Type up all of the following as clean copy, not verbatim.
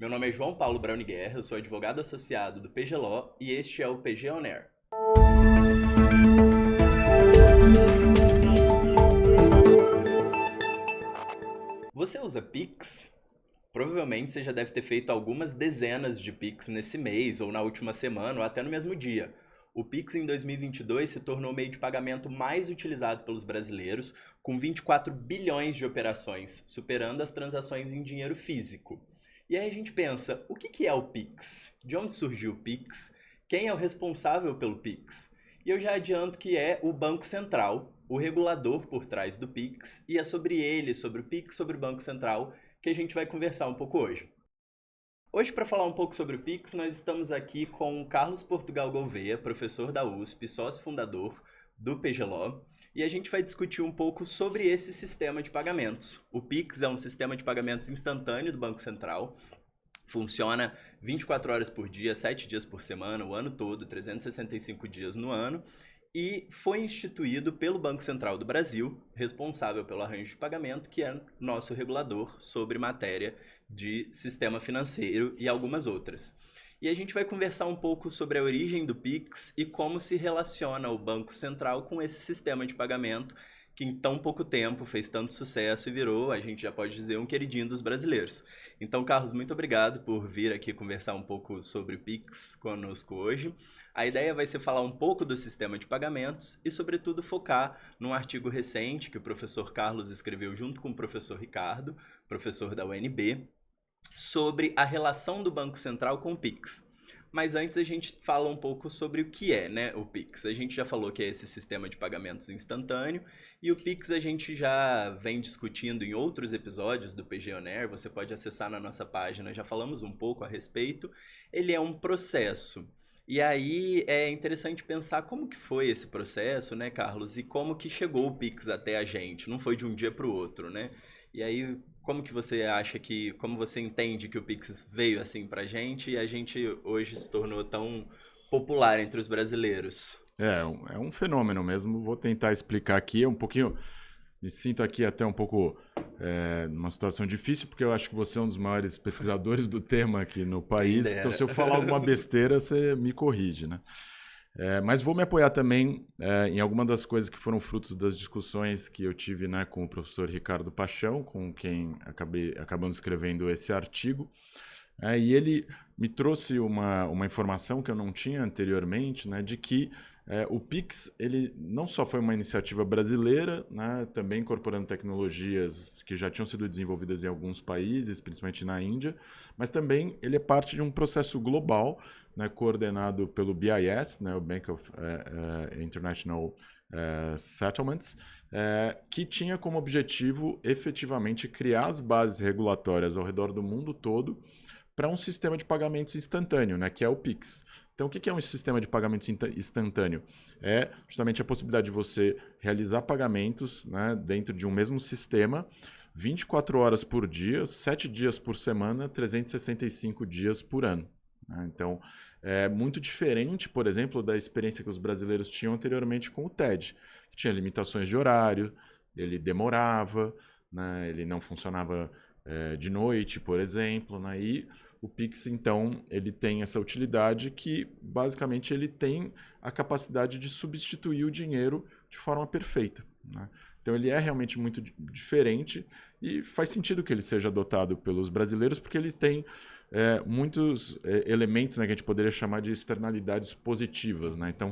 Meu nome é João Paulo Brauni Guerra, eu sou advogado associado do PG Law e este é o PG On Air. Você usa Pix? Provavelmente você já deve ter feito algumas dezenas de Pix nesse mês, ou na última semana, ou até no mesmo dia. O Pix em 2022 se tornou o meio de pagamento mais utilizado pelos brasileiros, com 24 bilhões de operações, superando as transações em dinheiro físico. E aí a gente pensa, o que é o Pix? De onde surgiu o Pix? Quem é o responsável pelo Pix? E eu já adianto que é o Banco Central, o regulador por trás do Pix, e é sobre ele, sobre o Pix, sobre o Banco Central, que a gente vai conversar um pouco hoje. Hoje, para falar um pouco sobre o Pix, nós estamos aqui com o Carlos Portugal Gouveia, professor da USP, sócio fundador do PG Law, e a gente vai discutir um pouco sobre esse sistema de pagamentos. O Pix é um sistema de pagamentos instantâneo do Banco Central, funciona 24 horas por dia, 7 dias por semana, o ano todo, 365 dias no ano, e foi instituído pelo Banco Central do Brasil, responsável pelo arranjo de pagamento, que é nosso regulador sobre matéria de sistema financeiro e algumas outras. E a gente vai conversar um pouco sobre a origem do Pix e como se relaciona o Banco Central com esse sistema de pagamento que em tão pouco tempo fez tanto sucesso e virou, a gente já pode dizer, um queridinho dos brasileiros. Então, Carlos, muito obrigado por vir aqui conversar um pouco sobre o Pix conosco hoje. A ideia vai ser falar um pouco do sistema de pagamentos e, sobretudo, focar num artigo recente que o professor Carlos escreveu junto com o professor Ricardo, professor da UNB, sobre a relação do Banco Central com o Pix. Mas antes a gente fala um pouco sobre o que é, né, o Pix. A gente já falou que é esse sistema de pagamentos instantâneo e o Pix a gente já vem discutindo em outros episódios do PG On Air, você pode acessar na nossa página, já falamos um pouco a respeito. Ele é um processo. E aí é interessante pensar como que foi esse processo, né, Carlos? E como que chegou o Pix até a gente. Não foi de um dia para o outro, né? E aí, como que você acha que, como você entende que o Pix veio assim pra gente e a gente hoje se tornou tão popular entre os brasileiros? É um fenômeno mesmo. Vou tentar explicar aqui um pouquinho. Me sinto aqui até um pouco numa situação difícil, porque eu acho que você é um dos maiores pesquisadores do tema aqui no Quem país. Então, dera. se eu falar alguma besteira, você me corrige, né? Mas vou me apoiar também em alguma das coisas que foram frutos das discussões que eu tive, né, com o professor Ricardo Paixão, com quem acabamos escrevendo esse artigo. E ele me trouxe uma informação que eu não tinha anteriormente, né, de que o Pix ele não só foi uma iniciativa brasileira, né, também incorporando tecnologias que já tinham sido desenvolvidas em alguns países, principalmente na Índia, mas também ele é parte de um processo global, né, coordenado pelo BIS, né, o Bank of International Settlements, que tinha como objetivo efetivamente criar as bases regulatórias ao redor do mundo todo para um sistema de pagamentos instantâneo, né, que é o Pix. Então, o que é um sistema de pagamentos instantâneo? É justamente a possibilidade de você realizar pagamentos, né, dentro de um mesmo sistema, 24 horas por dia, 7 dias por semana, 365 dias por ano. Então, é muito diferente, por exemplo, da experiência que os brasileiros tinham anteriormente com o TED, que tinha limitações de horário, ele demorava, né, ele não funcionava de noite, por exemplo, né, e o Pix, então, ele tem essa utilidade que, basicamente, ele tem a capacidade de substituir o dinheiro de forma perfeita, né? Então, ele é realmente muito diferente e faz sentido que ele seja adotado pelos brasileiros, porque ele tem muitos elementos, né, que a gente poderia chamar de externalidades positivas, né? Então,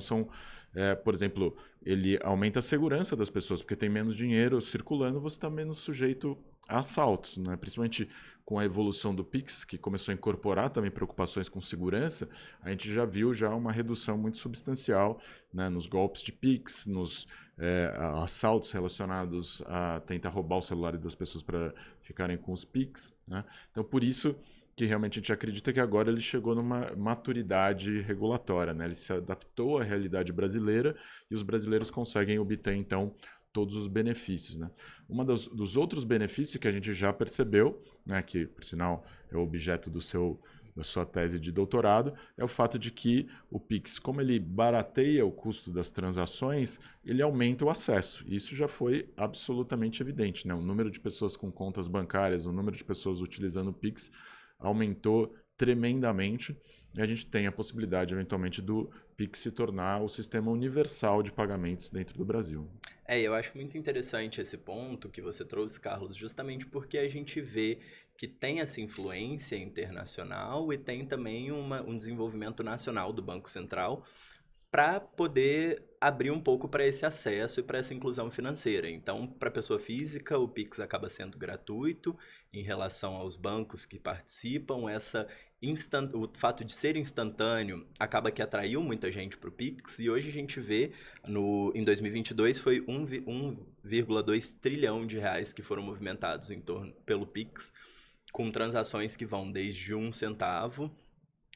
por exemplo, ele aumenta a segurança das pessoas, porque tem menos dinheiro circulando, você está menos sujeito a assaltos, né? Principalmente com a evolução do Pix, que começou a incorporar também preocupações com segurança, a gente já viu uma redução muito substancial, né, nos golpes de Pix, nos assaltos relacionados a tentar roubar o celular das pessoas para ficarem com os Pix, né? Então, por isso que realmente a gente acredita que agora ele chegou numa maturidade regulatória, né? Ele se adaptou à realidade brasileira e os brasileiros conseguem obter, então, todos os benefícios, né? Dos outros benefícios que a gente já percebeu, né, que, por sinal, é o objeto da sua tese de doutorado, é o fato de que o Pix, como ele barateia o custo das transações, ele aumenta o acesso. Isso já foi absolutamente evidente, né? O número de pessoas com contas bancárias, o número de pessoas utilizando o Pix aumentou tremendamente e a gente tem a possibilidade, eventualmente, do Pix se tornar o sistema universal de pagamentos dentro do Brasil. Eu acho muito interessante esse ponto que você trouxe, Carlos, justamente porque a gente vê que tem essa influência internacional e tem também um desenvolvimento nacional do Banco Central para poder abrir um pouco para esse acesso e para essa inclusão financeira. Então, para a pessoa física, o Pix acaba sendo gratuito em relação aos bancos que participam. O fato de ser instantâneo acaba que atraiu muita gente para o Pix e hoje a gente vê, em 2022, foi 1,2 trilhão de reais que foram movimentados pelo Pix, com transações que vão desde 1 centavo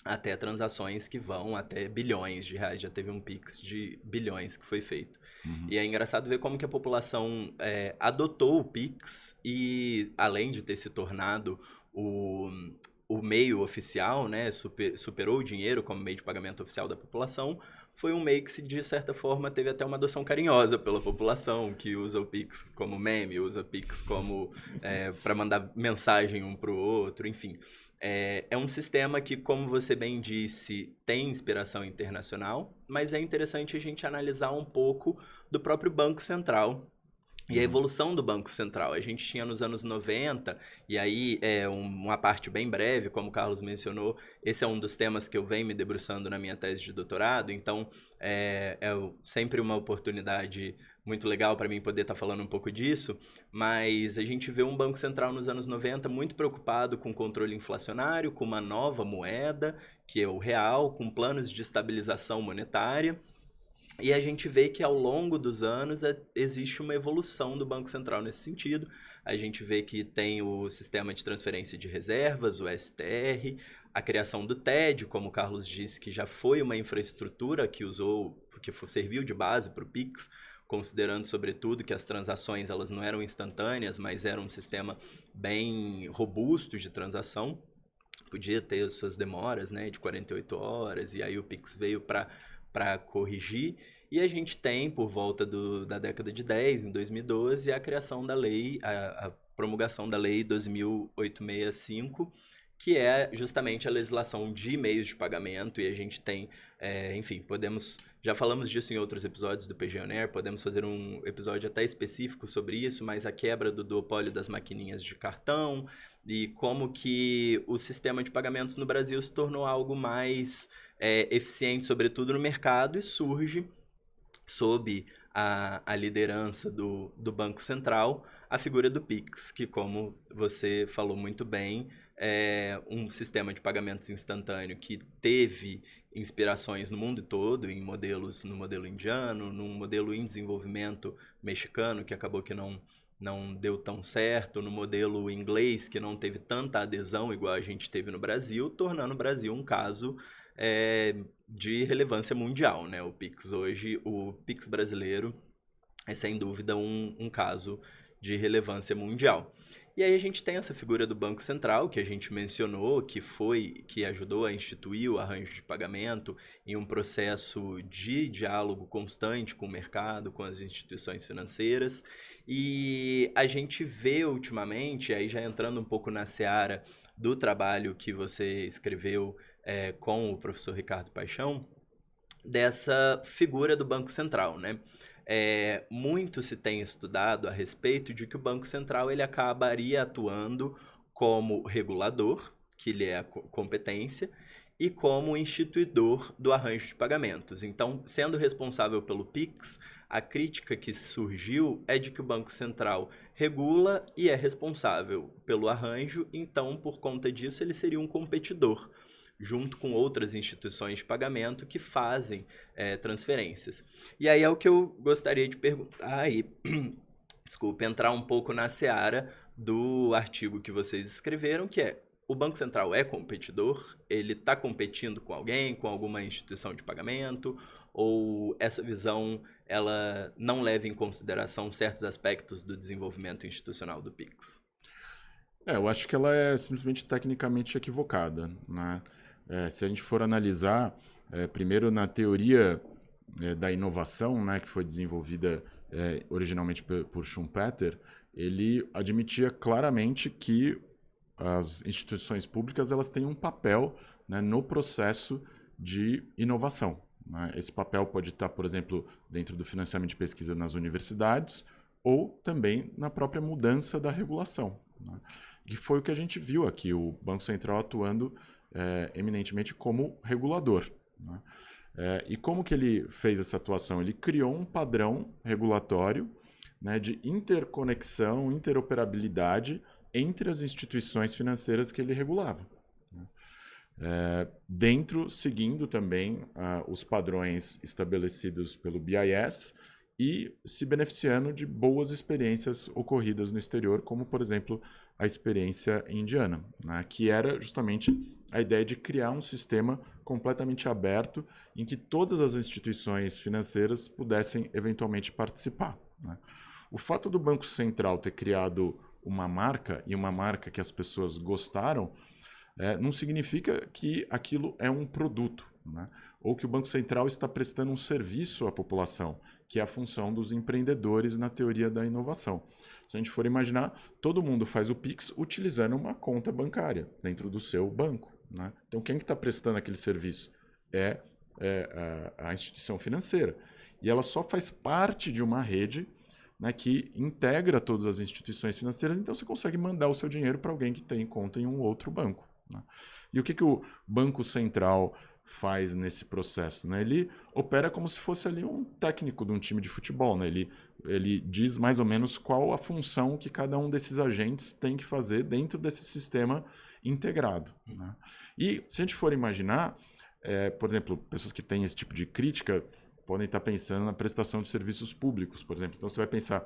até transações que vão até bilhões de reais. Já teve um Pix de bilhões que foi feito. E é engraçado ver como que a população adotou o Pix e, além de ter se tornado o meio oficial, né, superou o dinheiro como meio de pagamento oficial da população, foi um meio que, de certa forma, teve até uma adoção carinhosa pela população, que usa o Pix como meme, usa o Pix como para mandar mensagem um para o outro, enfim. É um sistema que, como você bem disse, tem inspiração internacional, mas é interessante a gente analisar um pouco do próprio Banco Central e a evolução do Banco Central. A gente tinha nos anos 90, e aí uma parte bem breve, como o Carlos mencionou, esse é um dos temas que eu venho me debruçando na minha tese de doutorado, então é sempre uma oportunidade muito legal para mim poder estar falando um pouco disso, mas a gente vê um Banco Central nos anos 90 muito preocupado com o controle inflacionário, com uma nova moeda, que é o real, com planos de estabilização monetária. E a gente vê que ao longo dos anos existe uma evolução do Banco Central nesse sentido. A gente vê que tem o sistema de transferência de reservas, o STR, a criação do TED, como o Carlos disse, que já foi uma infraestrutura que serviu de base para o Pix, considerando sobretudo que as transações elas não eram instantâneas, mas era um sistema bem robusto de transação. Podia ter suas demoras, né, de 48 horas, e aí o Pix veio para corrigir, e a gente tem, por volta da década de 10, em 2012, a criação da lei, a promulgação da lei 2865, que é justamente a legislação de meios de pagamento, e a gente tem, enfim, já falamos disso em outros episódios do PG On Air, podemos fazer um episódio até específico sobre isso, mas a quebra do duopólio das maquininhas de cartão, e como que o sistema de pagamentos no Brasil se tornou algo mais eficiente, sobretudo no mercado, e surge, sob a liderança do Banco Central, a figura do Pix, que, como você falou muito bem, é um sistema de pagamentos instantâneo que teve inspirações no mundo todo, no modelo indiano, num modelo em desenvolvimento mexicano, que acabou que não deu tão certo, no modelo inglês, que não teve tanta adesão igual a gente teve no Brasil, tornando o Brasil um caso de relevância mundial, né? O Pix brasileiro é sem dúvida um caso de relevância mundial. E aí a gente tem essa figura do Banco Central, que a gente mencionou, que ajudou a instituir o arranjo de pagamento em um processo de diálogo constante com o mercado, com as instituições financeiras. E a gente vê ultimamente, aí já entrando um pouco na seara do trabalho que você escreveu com o professor Ricardo Paixão, dessa figura do Banco Central, né? Muito se tem estudado a respeito de que o Banco Central ele acabaria atuando como regulador, que lhe é a competência, e como instituidor do arranjo de pagamentos. Então, sendo responsável pelo Pix, a crítica que surgiu é de que o Banco Central regula e é responsável pelo arranjo, então, por conta disso, ele seria um competidor, junto com outras instituições de pagamento que fazem transferências. E aí é o que eu gostaria de perguntar e, desculpe, entrar um pouco na seara do artigo que vocês escreveram, que é: o Banco Central é competidor? Ele está competindo com alguém, com alguma instituição de pagamento? Ou essa visão ela não leva em consideração certos aspectos do desenvolvimento institucional do Pix? Eu acho que ela é simplesmente tecnicamente equivocada, né? Se a gente for analisar, primeiro na teoria da inovação, né, que foi desenvolvida originalmente por Schumpeter, ele admitia claramente que as instituições públicas elas têm um papel, né, no processo de inovação, né? Esse papel pode estar, por exemplo, dentro do financiamento de pesquisa nas universidades ou também na própria mudança da regulação, né? Que foi o que a gente viu aqui, o Banco Central atuando eminentemente como regulador, né? E como que ele fez essa atuação? Ele criou um padrão regulatório, né, de interconexão, interoperabilidade entre as instituições financeiras que ele regulava, né? Seguindo também os padrões estabelecidos pelo BIS e se beneficiando de boas experiências ocorridas no exterior, como, por exemplo, a experiência indiana, né, que era justamente a ideia de criar um sistema completamente aberto em que todas as instituições financeiras pudessem eventualmente participar, né? O fato do Banco Central ter criado uma marca, e uma marca que as pessoas gostaram, não significa que aquilo é um produto, né? Ou que o Banco Central está prestando um serviço à população, que é a função dos empreendedores na teoria da inovação. Se a gente for imaginar, todo mundo faz o Pix utilizando uma conta bancária dentro do seu banco, né? Então, quem que está prestando aquele serviço? É a instituição financeira. E ela só faz parte de uma rede, né, que integra todas as instituições financeiras, então você consegue mandar o seu dinheiro para alguém que tem conta em um outro banco, né? E o que o Banco Central faz nesse processo, né? Ele opera como se fosse ali um técnico de um time de futebol, né? Ele diz mais ou menos qual a função que cada um desses agentes tem que fazer dentro desse sistema integrado, né? E se a gente for imaginar, por exemplo, pessoas que têm esse tipo de crítica podem estar pensando na prestação de serviços públicos, por exemplo. Então você vai pensar,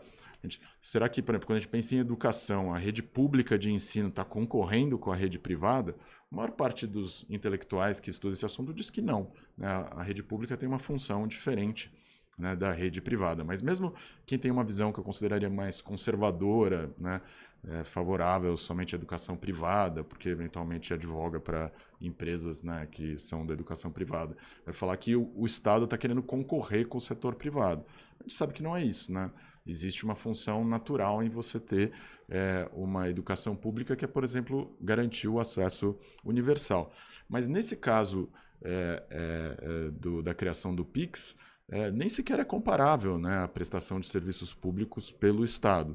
será que, por exemplo, quando a gente pensa em educação, a rede pública de ensino está concorrendo com a rede privada? A maior parte dos intelectuais que estudam esse assunto diz que não, né? A rede pública tem uma função diferente, né, da rede privada. Mas mesmo quem tem uma visão que eu consideraria mais conservadora, né, favorável somente à educação privada, porque eventualmente advoga para empresas, né, que são da educação privada, vai falar que o Estado está querendo concorrer com o setor privado. A gente sabe que não é isso, né? Existe uma função natural em você ter uma educação pública que é, por exemplo, garantir o acesso universal. Mas nesse caso da criação do PIX, nem sequer é comparável, né, a prestação de serviços públicos pelo Estado.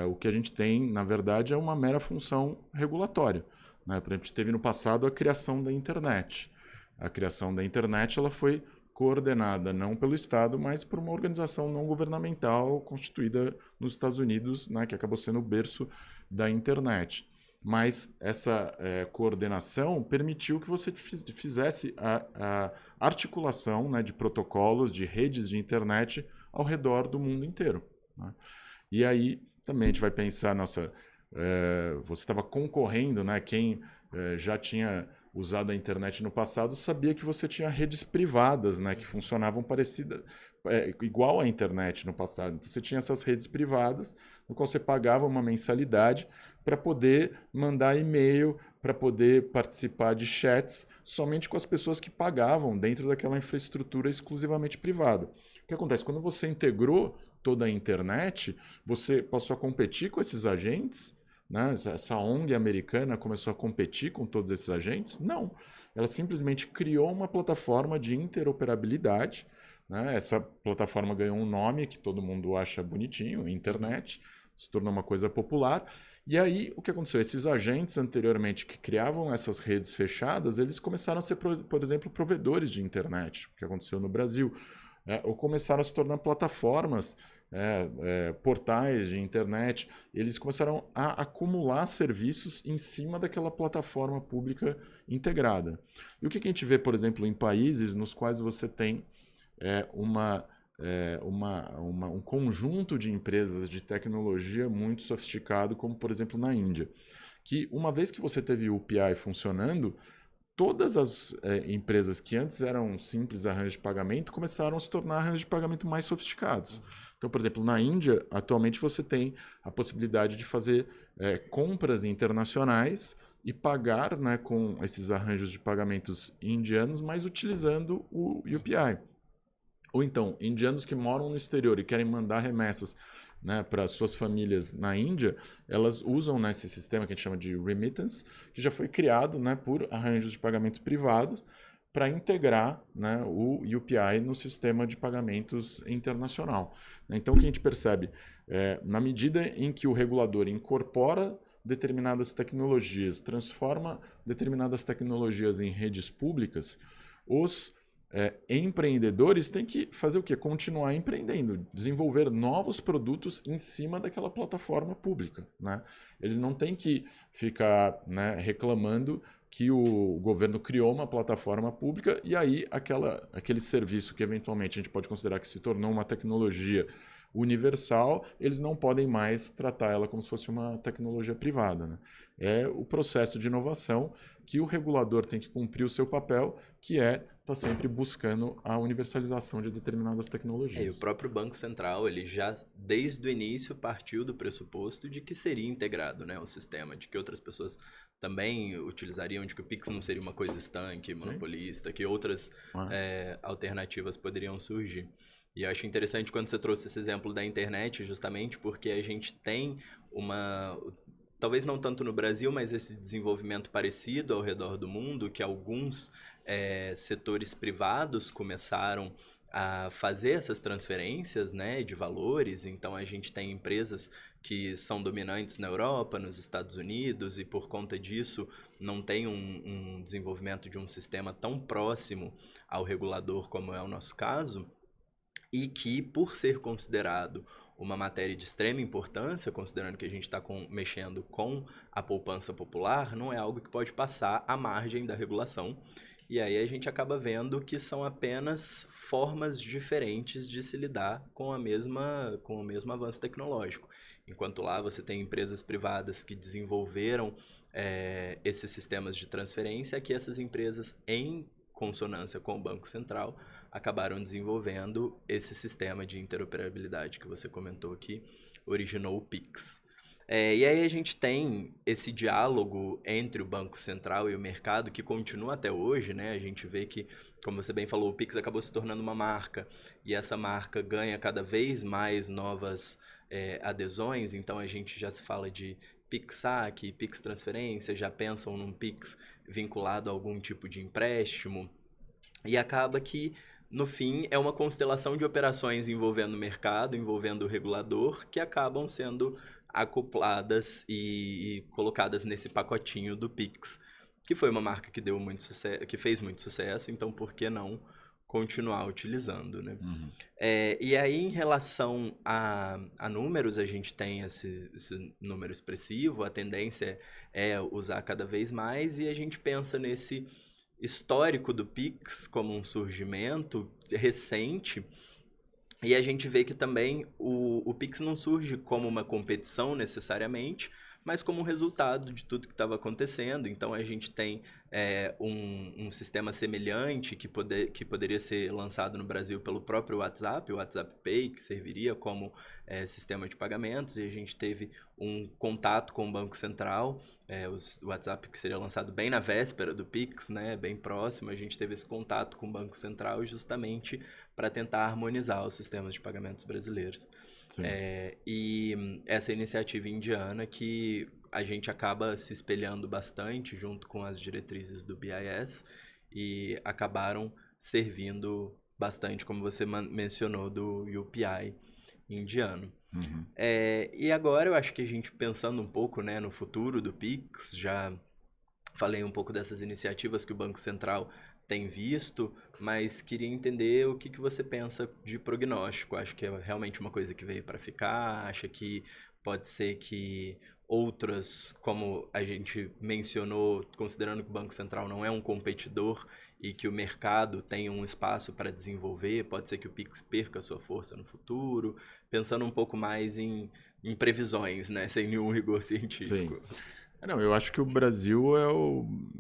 O que a gente tem, na verdade, é uma mera função regulatória, né? Por exemplo, a gente teve no passado a criação da internet. A criação da internet ela foi coordenada não pelo Estado, mas por uma organização não governamental constituída nos Estados Unidos, né, que acabou sendo o berço da internet. Mas essa coordenação permitiu que você fizesse a articulação, né, de protocolos, de redes de internet ao redor do mundo inteiro, né? E aí também a gente vai pensar, você estava concorrendo, né? Quem já tinha usado a internet no passado sabia que você tinha redes privadas, né, que funcionavam igual à internet no passado. Então você tinha essas redes privadas, no qual você pagava uma mensalidade para poder mandar e-mail, para poder participar de chats somente com as pessoas que pagavam dentro daquela infraestrutura exclusivamente privada. O que acontece? Quando você integrou toda a internet, você passou a competir com esses agentes, né? Essa ONG americana começou a competir com todos esses agentes? Não. Ela simplesmente criou uma plataforma de interoperabilidade, né? Essa plataforma ganhou um nome que todo mundo acha bonitinho, internet, se tornou uma coisa popular. E aí, o que aconteceu? Esses agentes anteriormente que criavam essas redes fechadas, eles começaram a ser, por exemplo, provedores de internet, o que aconteceu no Brasil. Ou começaram a se tornar plataformas, portais de internet. Eles começaram a acumular serviços em cima daquela plataforma pública integrada. E o que a gente vê, por exemplo, em países nos quais você tem um conjunto de empresas de tecnologia muito sofisticado, como, por exemplo, na Índia, que uma vez que você teve o UPI funcionando, todas as empresas que antes eram simples arranjos de pagamento começaram a se tornar arranjos de pagamento mais sofisticados. Então, por exemplo, na Índia, atualmente você tem a possibilidade de fazer compras internacionais e pagar, né, com esses arranjos de pagamentos indianos, mas utilizando o UPI. Ou então, indianos que moram no exterior e querem mandar remessas né, para suas famílias na Índia, elas usam, né, esse sistema que a gente chama de remittance, que já foi criado, né, por arranjos de pagamentos privados para integrar, né, o UPI no sistema de pagamentos internacional. Então, o que a gente percebe, na medida em que o regulador incorpora determinadas tecnologias, transforma determinadas tecnologias em redes públicas, os empreendedores têm que fazer o quê? Continuar empreendendo, desenvolver novos produtos em cima daquela plataforma pública, né? Eles não têm que ficar, né, reclamando que o governo criou uma plataforma pública e aí aquele serviço que eventualmente a gente pode considerar que se tornou uma tecnologia universal, eles não podem mais tratar ela como se fosse uma tecnologia privada, né? É o processo de inovação que o regulador tem que cumprir o seu papel, que é estar sempre buscando a universalização de determinadas tecnologias. E o próprio Banco Central, ele já desde o início partiu do pressuposto de que seria integrado, né, o sistema, de que outras pessoas também utilizariam, de que o Pix não seria uma coisa estanque, monopolista, que outras alternativas poderiam surgir. E eu acho interessante quando você trouxe esse exemplo da internet, justamente porque a gente tem talvez não tanto no Brasil, mas esse desenvolvimento parecido ao redor do mundo, que alguns setores privados começaram a fazer essas transferências, né, de valores. Então a gente tem empresas que são dominantes na Europa, nos Estados Unidos, e por conta disso não tem um desenvolvimento de um sistema tão próximo ao regulador como é o nosso caso. E que, por ser considerado uma matéria de extrema importância, considerando que a gente está mexendo com a poupança popular, não é algo que pode passar à margem da regulação. E aí a gente acaba vendo que são apenas formas diferentes de se lidar com o mesmo avanço tecnológico. Enquanto lá você tem empresas privadas que desenvolveram esses sistemas de transferência, aqui essas empresas, em consonância com o Banco Central, acabaram desenvolvendo esse sistema de interoperabilidade que você comentou que originou o Pix. E aí a gente tem esse diálogo entre o Banco Central e o mercado que continua até hoje, né? A gente vê que, como você bem falou, o Pix acabou se tornando uma marca e essa marca ganha cada vez mais novas adesões, então a gente já se fala de Pix saque, Pix transferência, já pensam num Pix vinculado a algum tipo de empréstimo e acaba que no fim, é uma constelação de operações envolvendo o mercado, envolvendo o regulador, que acabam sendo acopladas e colocadas nesse pacotinho do Pix, que foi uma marca que deu muito sucesso, que fez muito sucesso, então por que não continuar utilizando, né? Uhum. E aí, em relação a números, a gente tem esse número expressivo, a tendência é usar cada vez mais, e a gente pensa nesse histórico do Pix como um surgimento recente, e a gente vê que também o Pix não surge como uma competição necessariamente, mas como um resultado de tudo que estava acontecendo. Então a gente tem um sistema semelhante que poderia ser lançado no Brasil pelo próprio WhatsApp, o WhatsApp Pay, que serviria como sistema de pagamentos, e a gente teve um contato com o Banco Central, o WhatsApp que seria lançado bem na véspera do Pix, né, bem próximo. A gente teve esse contato com o Banco Central justamente para tentar harmonizar os sistemas de pagamentos brasileiros. E essa iniciativa indiana que a gente acaba se espelhando bastante junto com as diretrizes do BIS e acabaram servindo bastante, como você mencionou, do UPI indiano. Uhum. E agora eu acho que a gente pensando um pouco, né, no futuro do Pix, já falei um pouco dessas iniciativas que o Banco Central tem visto, mas queria entender o que você pensa de prognóstico. Acho que é realmente uma coisa que veio para ficar? Acha que pode ser que outras, como a gente mencionou, considerando que o Banco Central não é um competidor e que o mercado tem um espaço para desenvolver, pode ser que o Pix perca sua força no futuro? Pensando um pouco mais em previsões, né? Sem nenhum rigor científico. Sim. Não, eu acho que o Brasil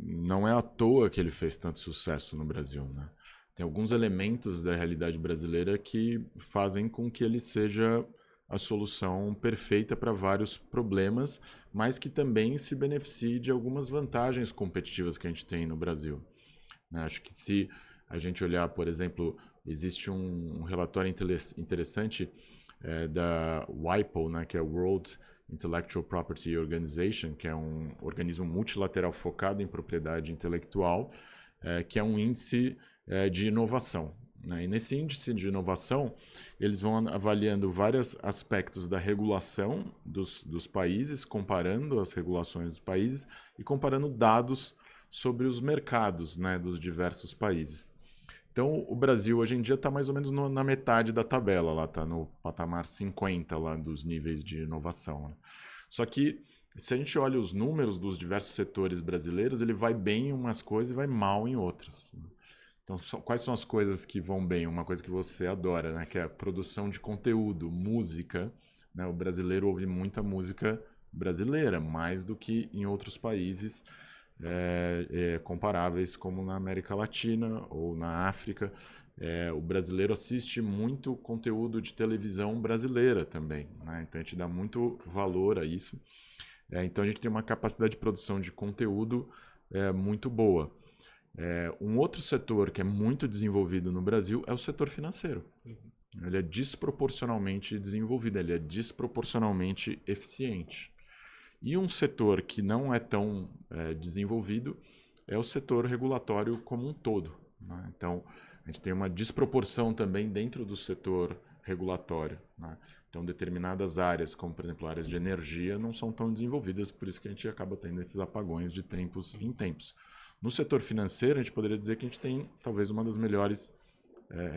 não é à toa que ele fez tanto sucesso no Brasil, né? Tem alguns elementos da realidade brasileira que fazem com que ele seja a solução perfeita para vários problemas, mas que também se beneficie de algumas vantagens competitivas que a gente tem no Brasil, né? Acho que se a gente olhar, por exemplo, existe um relatório interessante da WIPO, né, que é World Intellectual Property Organization, que é um organismo multilateral focado em propriedade intelectual, que é um índice de inovação. Né? E nesse índice de inovação, eles vão avaliando vários aspectos da regulação dos países, comparando as regulações dos países e comparando dados sobre os mercados, né, dos diversos países. Então, o Brasil hoje em dia está mais ou menos na metade da tabela, lá está no patamar 50 lá dos níveis de inovação. Né? Só que, se a gente olha os números dos diversos setores brasileiros, ele vai bem em umas coisas e vai mal em outras. Né? Então, quais são as coisas que vão bem? Uma coisa que você adora, né? Que é a produção de conteúdo, música. Né? O brasileiro ouve muita música brasileira, mais do que em outros países comparáveis como na América Latina ou na África. O brasileiro assiste muito conteúdo de televisão brasileira também, né? Então a gente dá muito valor a isso. Então a gente tem uma capacidade de produção de conteúdo muito boa. Um outro setor que é muito desenvolvido no Brasil é o setor financeiro. Ele é desproporcionalmente desenvolvido, ele é desproporcionalmente eficiente. E um setor que não é tão desenvolvido é o setor regulatório como um todo. Né? Então, a gente tem uma desproporção também dentro do setor regulatório. Né? Então, determinadas áreas, como por exemplo áreas de energia, não são tão desenvolvidas, por isso que a gente acaba tendo esses apagões de tempos em tempos. No setor financeiro, a gente poderia dizer que a gente tem talvez uma das melhores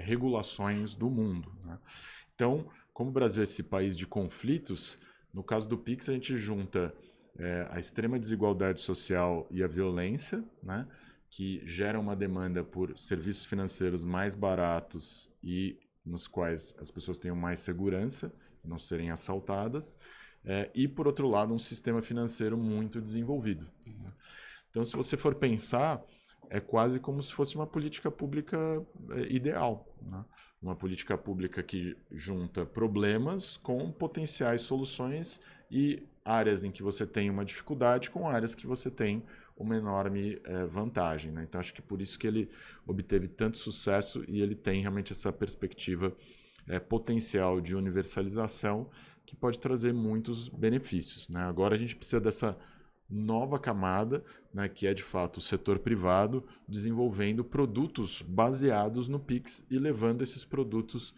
regulações do mundo. Né? Então, como o Brasil é esse país de conflitos, no caso do Pix, a gente junta a extrema desigualdade social e a violência, né, que gera uma demanda por serviços financeiros mais baratos e nos quais as pessoas tenham mais segurança, não serem assaltadas, e, por outro lado, um sistema financeiro muito desenvolvido. Né? Então, se você for pensar, é quase como se fosse uma política pública ideal, né? Uma política pública que junta problemas com potenciais soluções e áreas em que você tem uma dificuldade com áreas que você tem uma enorme vantagem. Né? Então, acho que por isso que ele obteve tanto sucesso e ele tem realmente essa perspectiva potencial de universalização que pode trazer muitos benefícios. Né? Agora a gente precisa dessa nova camada, né, que é de fato o setor privado, desenvolvendo produtos baseados no Pix e levando esses produtos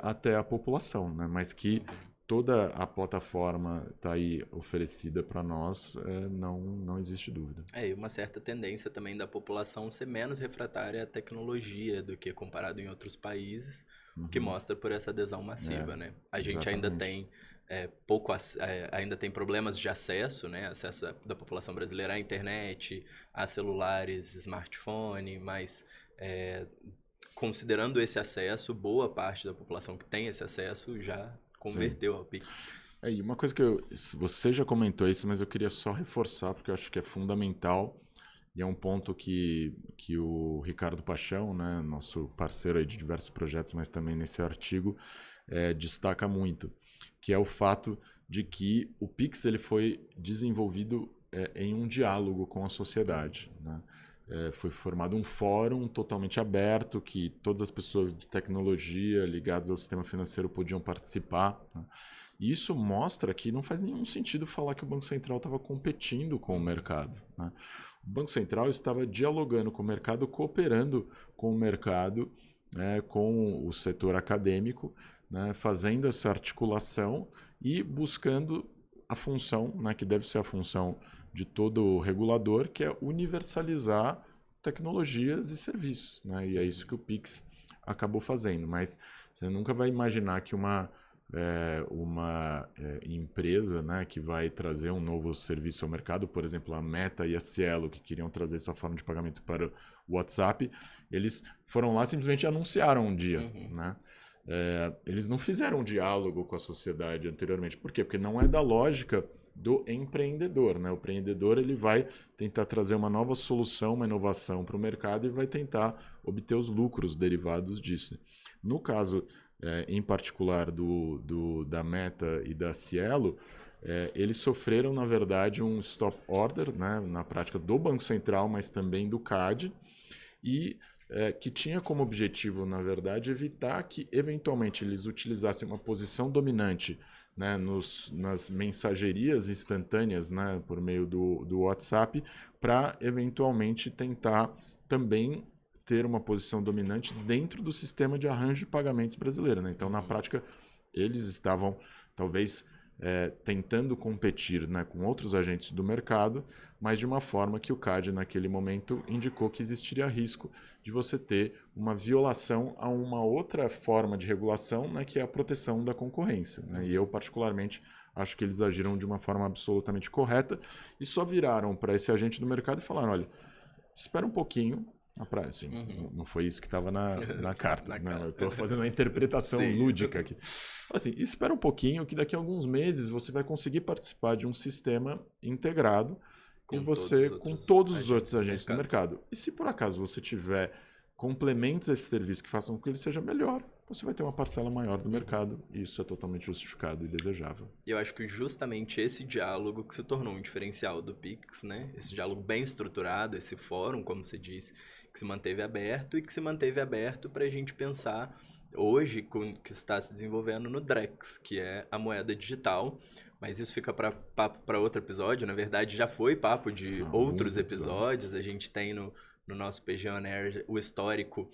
até a população, né, mas que toda a plataforma está aí oferecida para nós, não existe dúvida. E uma certa tendência também da população ser menos refratária à tecnologia do que comparado em outros países, o que mostra por essa adesão massiva, né? A gente ainda tem ainda tem problemas de acesso, né? Acesso da população brasileira à internet, a celulares, smartphone, mas considerando esse acesso, boa parte da população que tem esse acesso já converteu ao Pix. E uma coisa que você já comentou isso, mas eu queria só reforçar, porque eu acho que é fundamental, e é um ponto que o Ricardo Paixão, né, nosso parceiro aí de diversos projetos, mas também nesse artigo, destaca muito, que é o fato de que o Pix ele foi desenvolvido em um diálogo com a sociedade. Né? Foi formado um fórum totalmente aberto, que todas as pessoas de tecnologia ligadas ao sistema financeiro podiam participar. Né? E isso mostra que não faz nenhum sentido falar que o Banco Central estava competindo com o mercado. Né? O Banco Central estava dialogando com o mercado, cooperando com o mercado, né, com o setor acadêmico, né, fazendo essa articulação e buscando a função, né, que deve ser a função de todo regulador, que é universalizar tecnologias e serviços. Né? E é isso que o Pix acabou fazendo. Mas você nunca vai imaginar que uma empresa, né, que vai trazer um novo serviço ao mercado, por exemplo, a Meta e a Cielo, que queriam trazer essa forma de pagamento para o WhatsApp, eles foram lá e simplesmente anunciaram um dia. Né? Eles não fizeram um diálogo com a sociedade anteriormente. Por quê? Porque não é da lógica do empreendedor. Né? O empreendedor ele vai tentar trazer uma nova solução, uma inovação para o mercado e vai tentar obter os lucros derivados disso. No caso em particular da Meta e da Cielo, eles sofreram, na verdade, um stop order, né, na prática do Banco Central, mas também do CAD, e que tinha como objetivo, na verdade, evitar que, eventualmente, eles utilizassem uma posição dominante, né, nas mensagerias instantâneas, né, por meio do WhatsApp, para, eventualmente, tentar também ter uma posição dominante dentro do sistema de arranjo de pagamentos brasileiro. Né? Então, na prática, eles estavam, talvez, tentando competir, né, com outros agentes do mercado, mas de uma forma que o CADE, naquele momento, indicou que existiria risco de você ter uma violação a uma outra forma de regulação, né, que é a proteção da concorrência. Né? E eu, particularmente, acho que eles agiram de uma forma absolutamente correta e só viraram para esse agente do mercado e falaram, olha, espera um pouquinho, assim, não foi isso que estava na carta. Não, eu estou fazendo uma interpretação lúdica aqui. Assim, espera um pouquinho que daqui a alguns meses você vai conseguir participar de um sistema integrado com todos os outros agentes do mercado. E se por acaso você tiver complementos a esse serviço que façam com que ele seja melhor, você vai ter uma parcela maior do mercado, e isso é totalmente justificado e desejável. E eu acho que justamente esse diálogo que se tornou um diferencial do Pix, né? Esse diálogo bem estruturado, esse fórum, como você disse, que se manteve aberto e que se manteve aberto para a gente pensar hoje que está se desenvolvendo no Drex, que é a moeda digital. Mas isso fica papo para outro episódio. Na verdade, já foi papo de outros episódios. A gente tem no nosso PG On Air o histórico.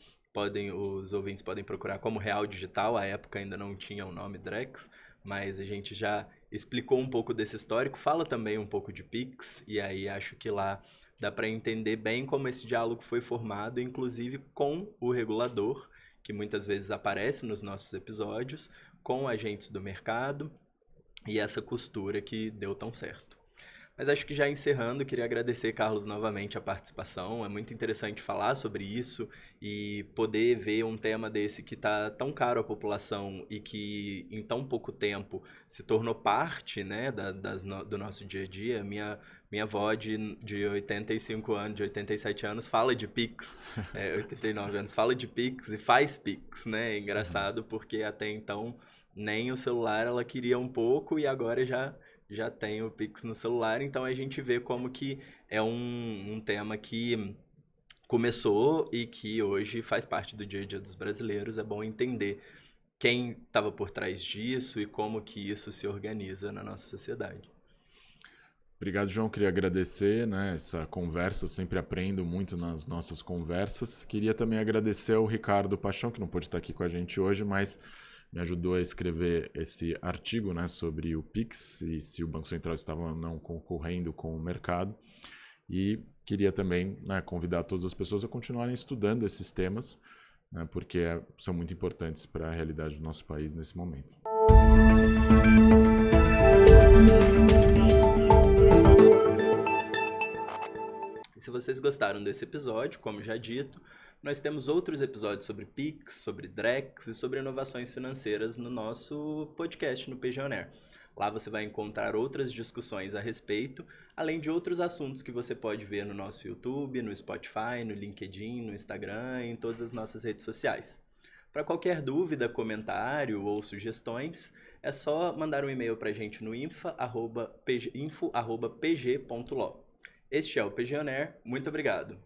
Os ouvintes podem procurar como Real Digital. À época ainda não tinha o nome Drex, mas a gente já explicou um pouco desse histórico. Fala também um pouco de Pix, e aí acho que lá dá para entender bem como esse diálogo foi formado, inclusive com o regulador, que muitas vezes aparece nos nossos episódios, com agentes do mercado, e essa costura que deu tão certo. Mas acho que já encerrando, queria agradecer, Carlos, novamente a participação. É muito interessante falar sobre isso e poder ver um tema desse que está tão caro à população e que em tão pouco tempo se tornou parte, né, do nosso dia a dia. Minha avó de 85 anos, de 87 anos, fala de Pix, 89 anos, fala de Pix e faz Pix, né? É engraçado porque até então nem o celular ela queria um pouco e agora já tem o Pix no celular, então a gente vê como que é um tema que começou e que hoje faz parte do dia a dia dos brasileiros. É bom entender quem estava por trás disso e como que isso se organiza na nossa sociedade. Obrigado, João. Queria agradecer, né, essa conversa. Eu sempre aprendo muito nas nossas conversas. Queria também agradecer ao Ricardo Paixão, que não pôde estar aqui com a gente hoje, mas me ajudou a escrever esse artigo, né, sobre o Pix e se o Banco Central estava ou não concorrendo com o mercado. E queria também, né, convidar todas as pessoas a continuarem estudando esses temas, né, porque são muito importantes para a realidade do nosso país nesse momento. Se vocês gostaram desse episódio, como já dito, nós temos outros episódios sobre Pix, sobre Drex e sobre inovações financeiras no nosso podcast no PG On Air. Lá você vai encontrar outras discussões a respeito, além de outros assuntos que você pode ver no nosso YouTube, no Spotify, no LinkedIn, no Instagram e em todas as nossas redes sociais. Para qualquer dúvida, comentário ou sugestões, é só mandar um e-mail para a gente no info@pg.lo. Este é o PG On Air. Muito obrigado.